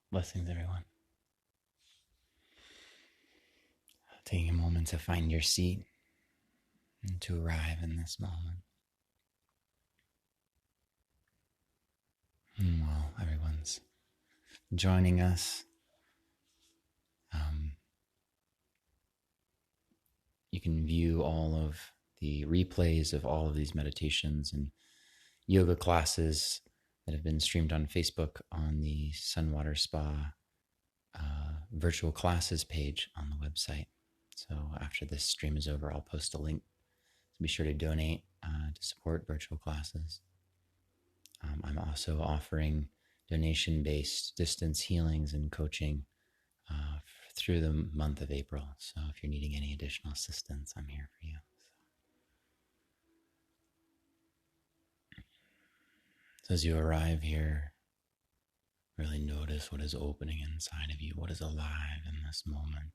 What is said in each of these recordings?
Blessings, everyone. Taking a moment to find your seat and to arrive in this moment. And while everyone's joining us, you can view all of the replays of all of these meditations and yoga classes that have been streamed on Facebook on the SunWater Spa virtual classes page on the website. So after this stream is over, I'll post a link. So be sure to donate to support virtual classes. I'm also offering donation-based distance healings and coaching through the month of April. So if you're needing any additional assistance, I'm here for you. So as you arrive here, really notice what is opening inside of you, what is alive in this moment.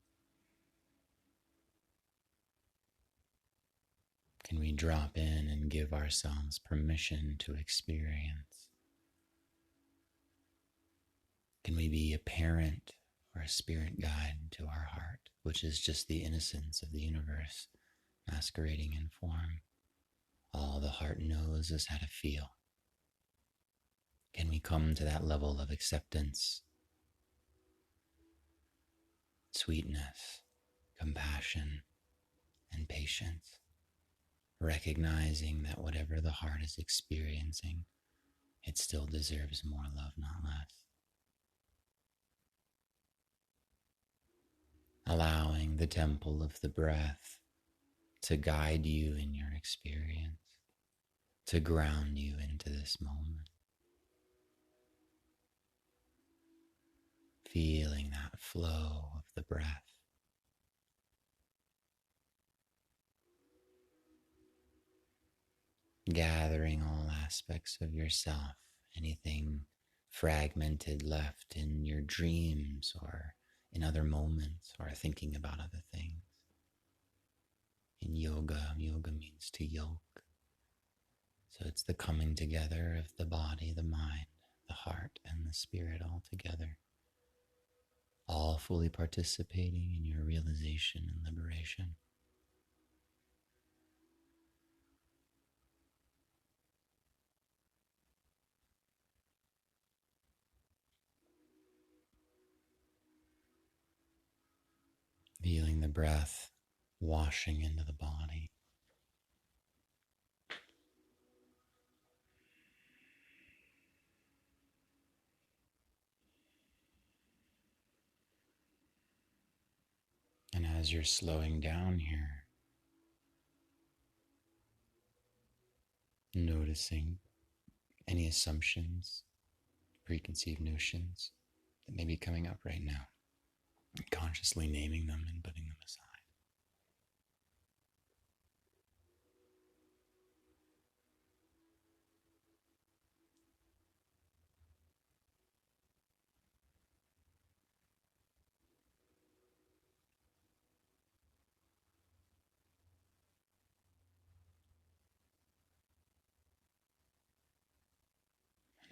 Can we drop in and give ourselves permission to experience? Can we be a parent or a spirit guide to our heart, which is just the innocence of the universe masquerading in form? All the heart knows is how to feel. Can we come to that level of acceptance, sweetness, compassion, and patience, recognizing that whatever the heart is experiencing, it still deserves more love, not less. Allowing the temple of the breath to guide you in your experience, to ground you into this moment. Feeling that flow of the breath. Gathering all aspects of yourself, anything fragmented left in your dreams or in other moments or thinking about other things. In yoga, yoga means to yoke. So it's the coming together of the body, the mind, the heart, and the spirit all together. All fully participating in your realization and liberation. Feeling the breath washing into the body. And as you're slowing down here, noticing any assumptions, preconceived notions that may be coming up right now, and consciously naming them and putting them aside.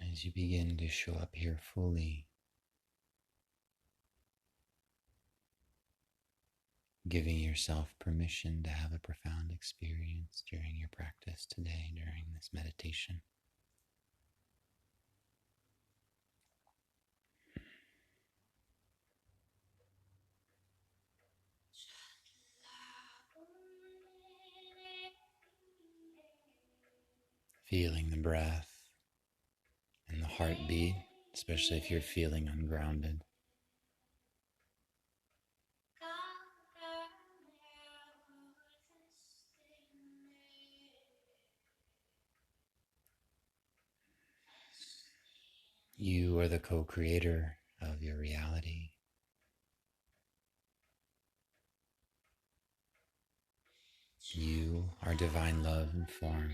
And as you begin to show up here fully, giving yourself permission to have a profound experience during your practice today, during this meditation. Feeling the breath and the heartbeat, especially if you're feeling ungrounded. You are the co-creator of your reality. You are divine love and form.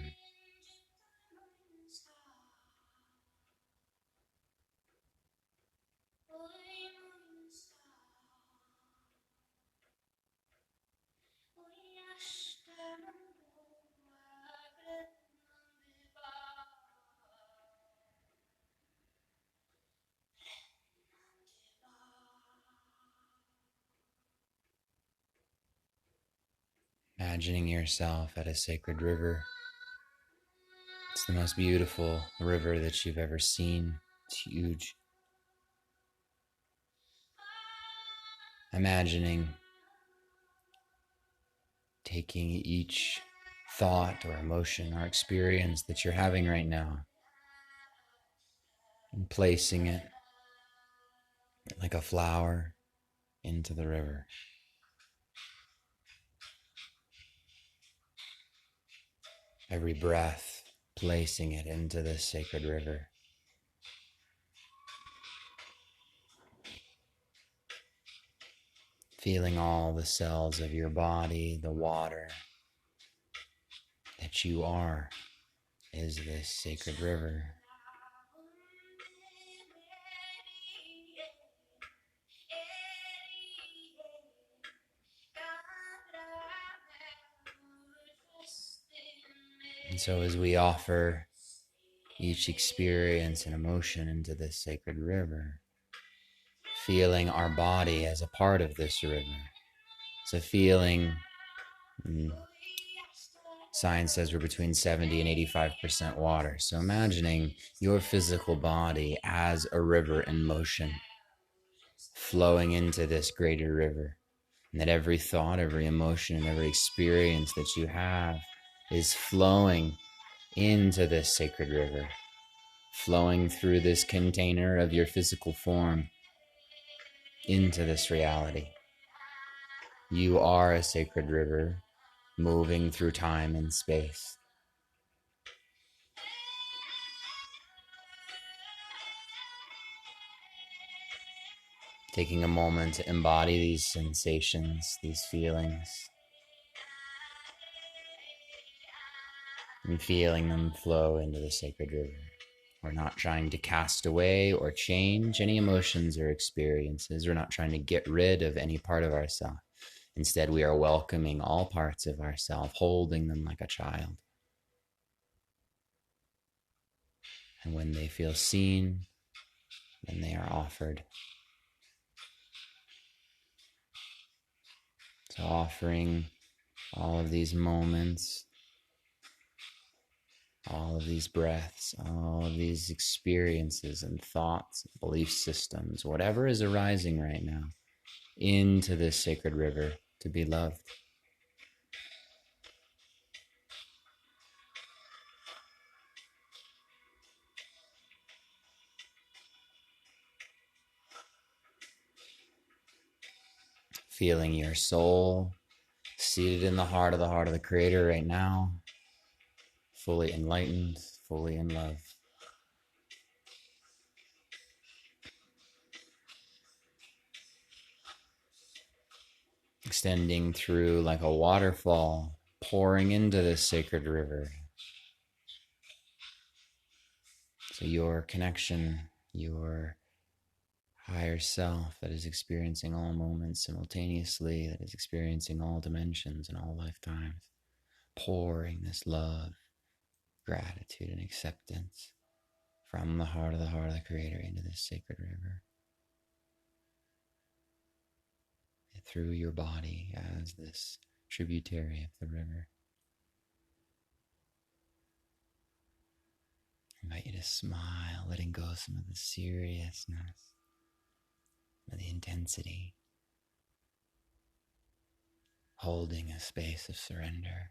Imagining yourself at a sacred river. It's the most beautiful river that you've ever seen. It's huge. Imagining taking each thought or emotion or experience that you're having right now and placing it like a flower into the river. Every breath, placing it into this sacred river. Feeling all the cells of your body, the water that you are is this sacred river. And so as we offer each experience and emotion into this sacred river, feeling our body as a part of this river. So feeling, science says we're between 70 and 85% water. So imagining your physical body as a river in motion, flowing into this greater river. And that every thought, every emotion, and every experience that you have is flowing into this sacred river, flowing through this container of your physical form into this reality. You are a sacred river moving through time and space. Taking a moment to embody these sensations, these feelings, and feeling them flow into the sacred river. We're not trying to cast away or change any emotions or experiences. We're not trying to get rid of any part of ourselves. Instead, we are welcoming all parts of ourselves, holding them like a child. And when they feel seen, then they are offered. So offering all of these moments, all of these breaths, all of these experiences and thoughts, belief systems, whatever is arising right now, into this sacred river to be loved. Feeling your soul seated in the heart of the Creator right now, fully enlightened, fully in love. Extending through like a waterfall, pouring into this sacred river. So your connection, your higher self that is experiencing all moments simultaneously, that is experiencing all dimensions and all lifetimes, pouring this love, gratitude, and acceptance from the heart of the Creator into this sacred river. Through your body as this tributary of the river. I invite you to smile, letting go some of the seriousness, of the intensity, holding a space of surrender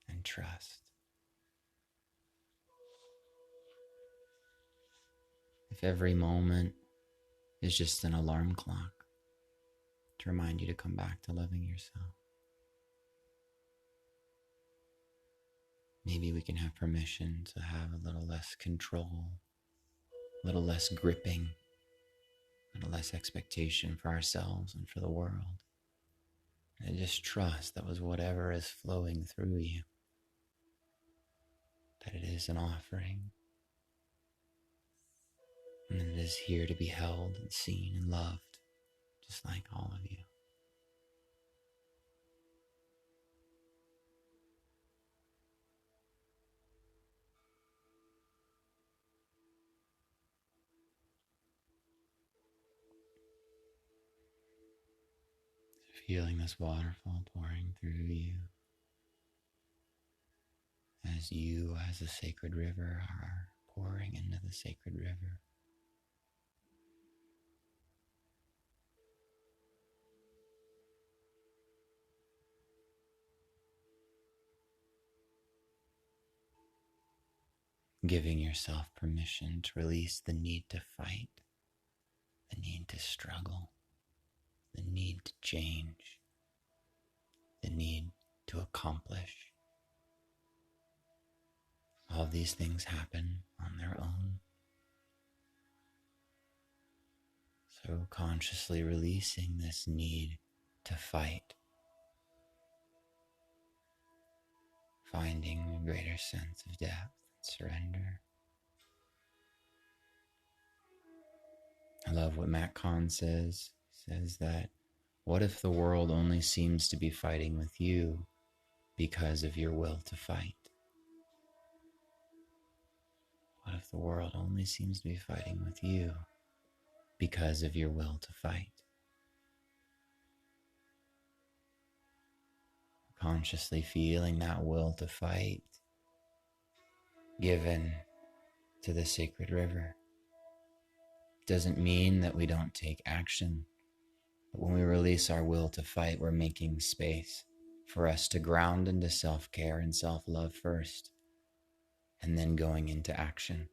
and trust. If every moment is just an alarm clock to remind you to come back to loving yourself, maybe we can have permission to have a little less control, a little less gripping, a little less expectation for ourselves and for the world. And just trust that was whatever is flowing through you, that it is an offering, and that it is here to be held and seen and loved, just like all of you. Feeling this waterfall pouring through you, as you, as a sacred river, are pouring into the sacred river. Giving yourself permission to release the need to fight, the need to struggle, the need to change, the need to accomplish. All these things happen on their own. So consciously releasing this need to fight, finding a greater sense of depth and surrender. I love what Matt Kahn says. He says that, what if the world only seems to be fighting with you because of your will to fight? What if the world only seems to be fighting with you because of your will to fight? Consciously feeling that will to fight given to the sacred river. Doesn't mean that we don't take action. But when we release our will to fight, we're making space for us to ground into self-care and self-love first, and then going into action.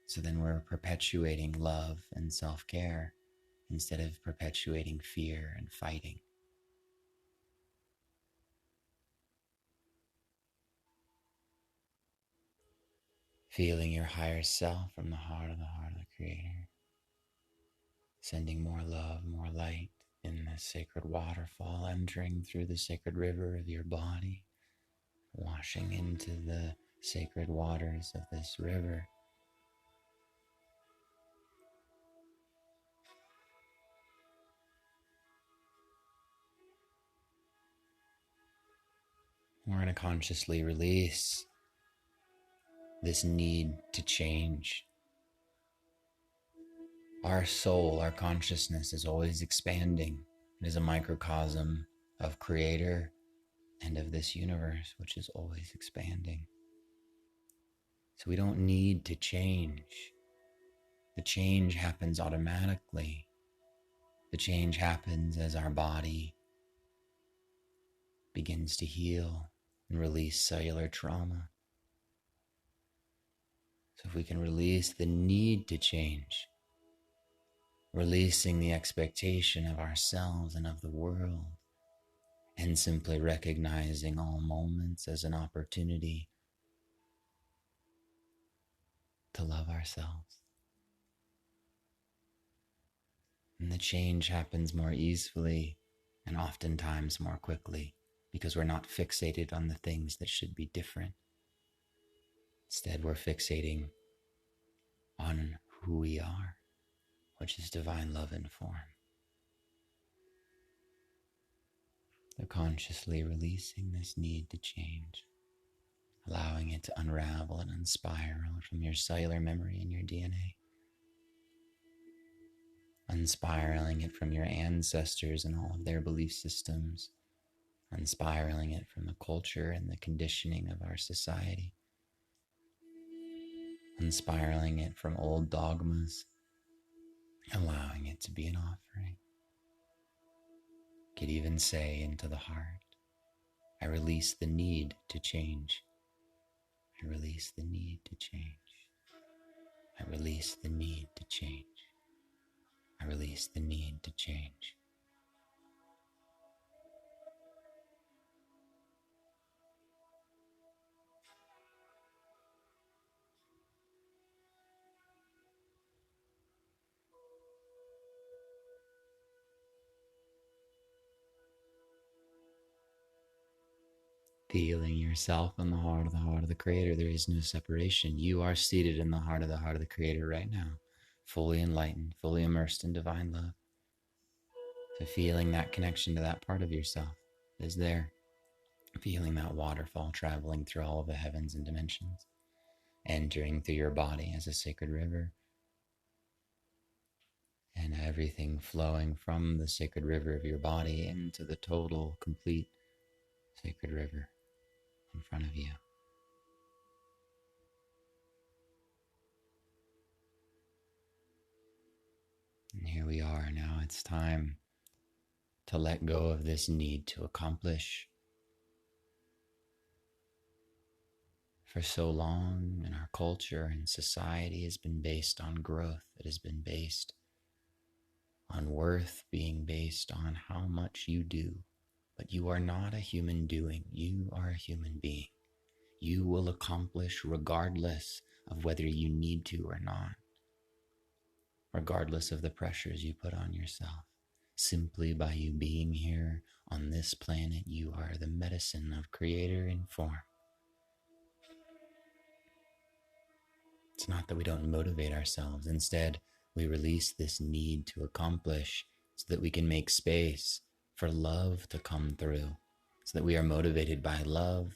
So then we're perpetuating love and self-care instead of perpetuating fear and fighting. Feeling your higher self from the heart of the Creator. Sending more love, more light in the sacred waterfall, entering through the sacred river of your body, washing into the sacred waters of this river. We're going to consciously release this need to change. Our soul, our consciousness is always expanding. It is a microcosm of Creator and of this universe, which is always expanding. So we don't need to change. The change happens automatically. The change happens as our body begins to heal and release cellular trauma. So if we can release the need to change, releasing the expectation of ourselves and of the world, and simply recognizing all moments as an opportunity to love ourselves. And the change happens more easily and oftentimes more quickly because we're not fixated on the things that should be different. Instead, we're fixating on who we are, which is divine love in form. So consciously releasing this need to change, allowing it to unravel and unspiral from your cellular memory and your DNA, unspiraling it from your ancestors and all of their belief systems, unspiraling it from the culture and the conditioning of our society, unspiraling it from old dogmas, allowing it to be an offering. Could even say into the heart, I release the need to change. I release the need to change. I release the need to change. I release the need to change. Feeling yourself in the heart of the Creator. There is no separation. You are seated in the heart of the Creator right now, fully enlightened, fully immersed in divine love. So feeling that connection to that part of yourself is there. Feeling that waterfall traveling through all of the heavens and dimensions, entering through your body as a sacred river, and everything flowing from the sacred river of your body into the total, complete sacred river in front of you. And here we are now. It's time to let go of this need to accomplish. For so long in our culture and society has been based on growth. It has been based on worth being based on how much you do. But you are not a human doing. You are a human being. You will accomplish regardless of whether you need to or not, regardless of the pressures you put on yourself. Simply by you being here on this planet, you are the medicine of Creator in form. It's not that we don't motivate ourselves. Instead, we release this need to accomplish so that we can make space for love to come through, so that we are motivated by love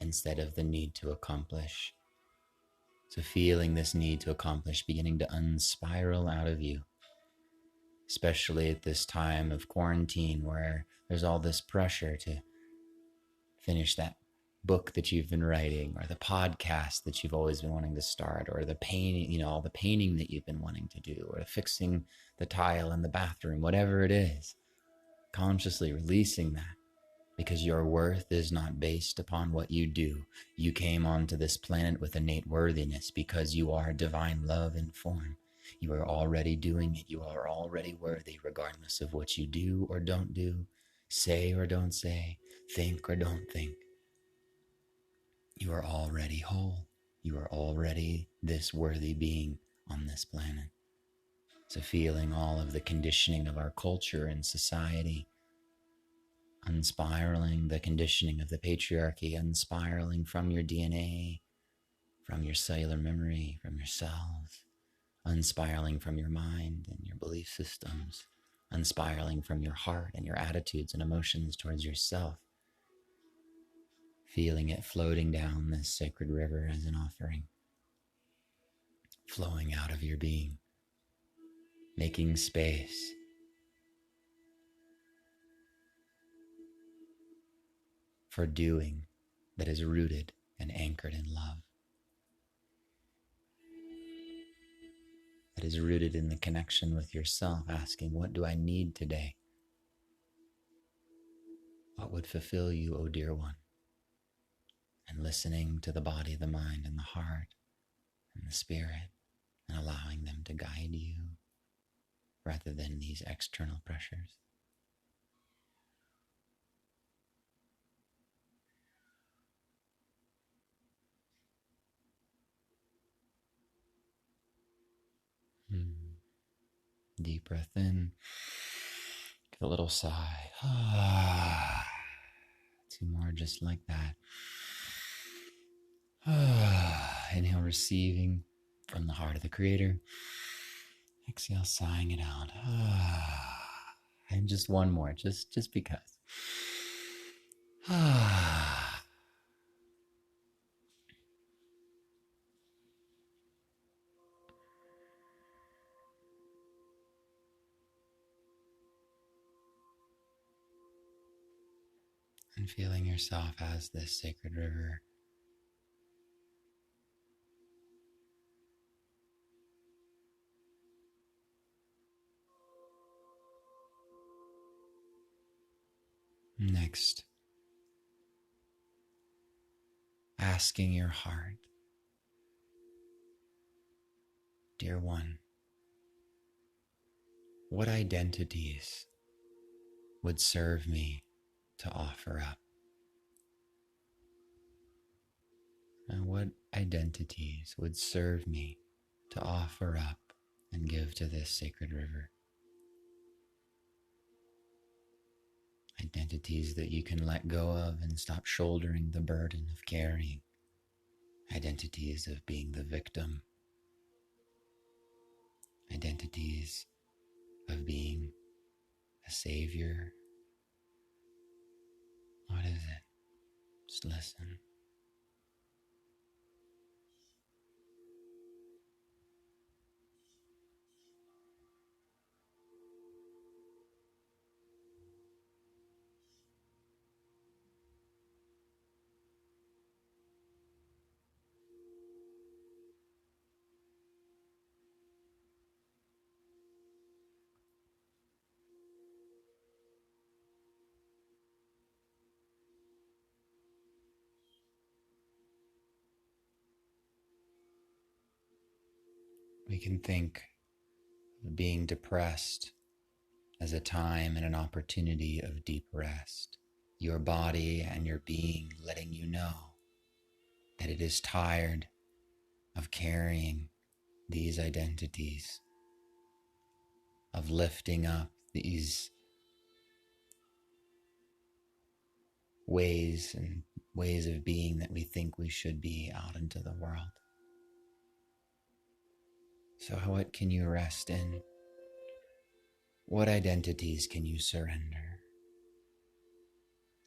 instead of the need to accomplish. So feeling this need to accomplish beginning to unspiral out of you, especially at this time of quarantine where there's all this pressure to finish that book that you've been writing, or the podcast that you've always been wanting to start, or the painting, all the painting that you've been wanting to do, or fixing the tile in the bathroom, whatever it is. Consciously releasing that, because your worth is not based upon what you do. You came onto this planet with innate worthiness because you are divine love in form. You are already doing it. You are already worthy, regardless of what you do or don't do, say or don't say, think or don't think. You are already whole. You are already this worthy being on this planet. So feeling all of the conditioning of our culture and society, unspiraling the conditioning of the patriarchy, unspiraling from your DNA, from your cellular memory, from your cells, unspiraling from your mind and your belief systems, unspiraling from your heart and your attitudes and emotions towards yourself. Feeling it floating down this sacred river as an offering, flowing out of your being, making space for doing that is rooted and anchored in love, that is rooted in the connection with yourself, asking, what do I need today? What would fulfill you, O dear one? And listening to the body, the mind, and the heart, and the spirit, and allowing them to guide you rather than these external pressures. Deep breath in. Give a little sigh. Two more just like that. Inhale, receiving from the heart of the Creator. Exhale, sighing it out. And just one more, just because. And feeling yourself as this sacred river. Next, asking your heart, dear one, what identities would serve me to offer up? And what identities would serve me to offer up and give to this sacred river? Identities that you can let go of and stop shouldering the burden of carrying. Identities of being the victim. Identities of being a savior. What is it? Just listen. We can think of being depressed as a time and an opportunity of deep rest. Your body and your being letting you know that it is tired of carrying these identities, of lifting up these ways of being that we think we should be out into the world. So what can you rest in? What identities can you surrender?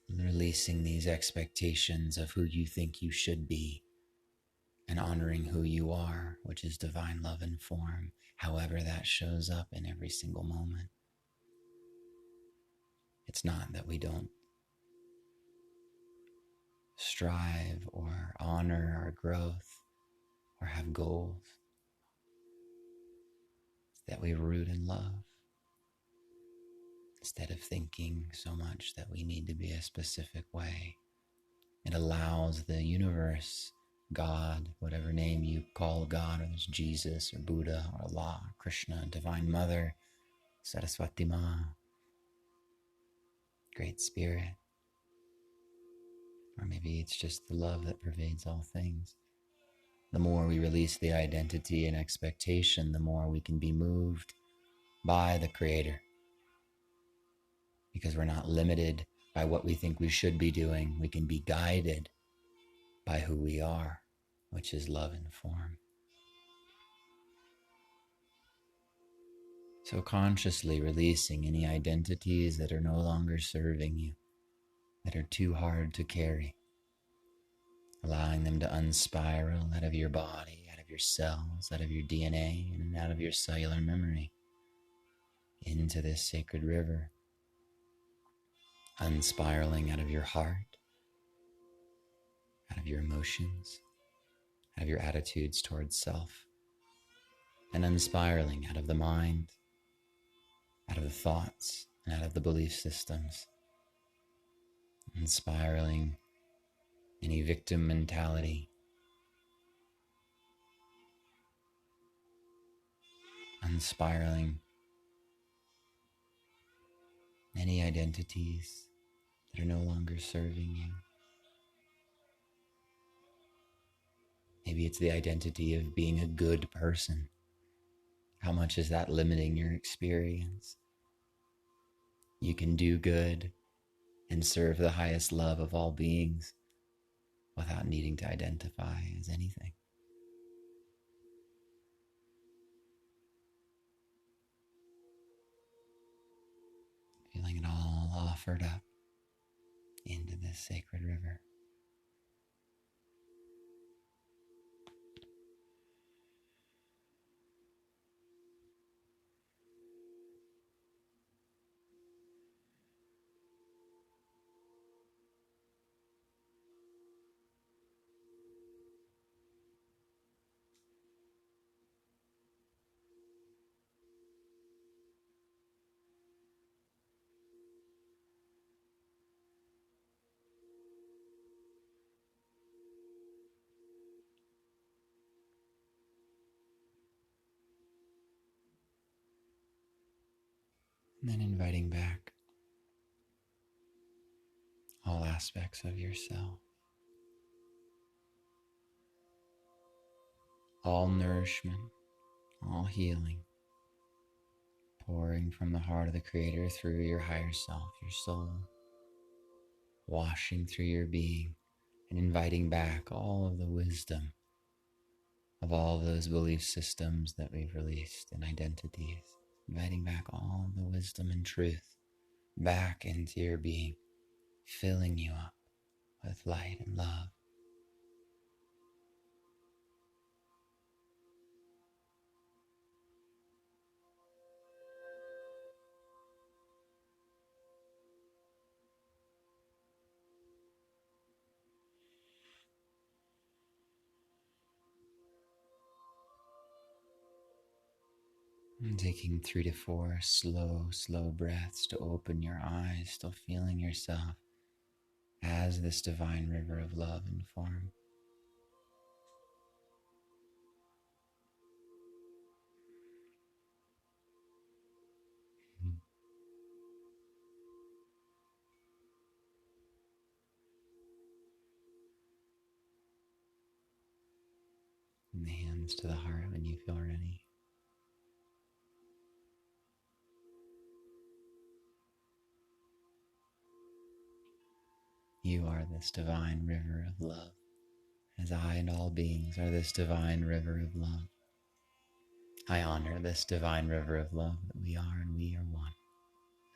Releasing these expectations of who you think you should be and honoring who you are, which is divine love and form, however that shows up in every single moment. It's not that we don't strive or honor our growth or have goals. It's that we root in love instead of thinking so much that we need to be a specific way. It allows the universe, God, whatever name you call God, whether it's Jesus or Buddha or Allah, or Krishna, Divine Mother, Saraswati Ma, Great Spirit, or maybe it's just the love that pervades all things. The more we release the identity and expectation, the more we can be moved by the Creator, because we're not limited by what we think we should be doing. We can be guided by who we are, which is love and form. So consciously releasing any identities that are no longer serving you, that are too hard to carry, allowing them to unspiral out of your body, out of your cells, out of your DNA, and out of your cellular memory, into this sacred river, unspiraling out of your heart, out of your emotions, out of your attitudes towards self, and unspiraling out of the mind, out of the thoughts, and out of the belief systems, unspiraling any victim mentality, unspiraling any identities that are no longer serving you. Maybe it's the identity of being a good person. How much is that limiting your experience? You can do good and serve the highest love of all beings without needing to identify as anything. Feeling it all offered up into this sacred river. And then inviting back all aspects of yourself, all nourishment, all healing, pouring from the heart of the Creator through your higher self, your soul, washing through your being and inviting back all of the wisdom of all those belief systems that we've released and identities, inviting back all of the wisdom and truth back into your being, filling you up with light and love. And taking 3 to 4 slow breaths to open your eyes, still feeling yourself as this divine river of love and form. hands to the heart when you feel ready. You are this divine river of love, as I and all beings are this divine river of love. I honor this divine river of love that we are and we are one.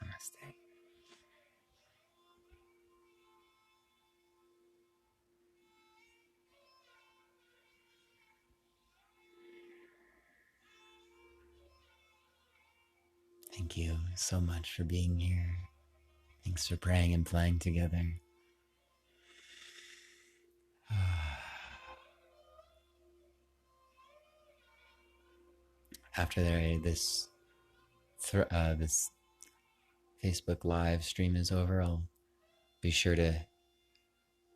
Namaste. Thank you so much for being here. Thanks for praying and playing together. After this Facebook live stream is over, I'll be sure to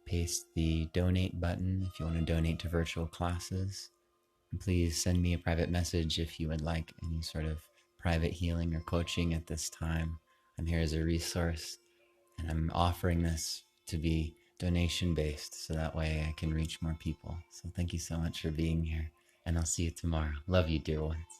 paste the donate button if you want to donate to virtual classes. And please send me a private message if you would like any sort of private healing or coaching at this time. I'm here as a resource, and I'm offering this to be donation based so that way I can reach more people. So thank you so much for being here, and I'll see you tomorrow. Love you, dear ones.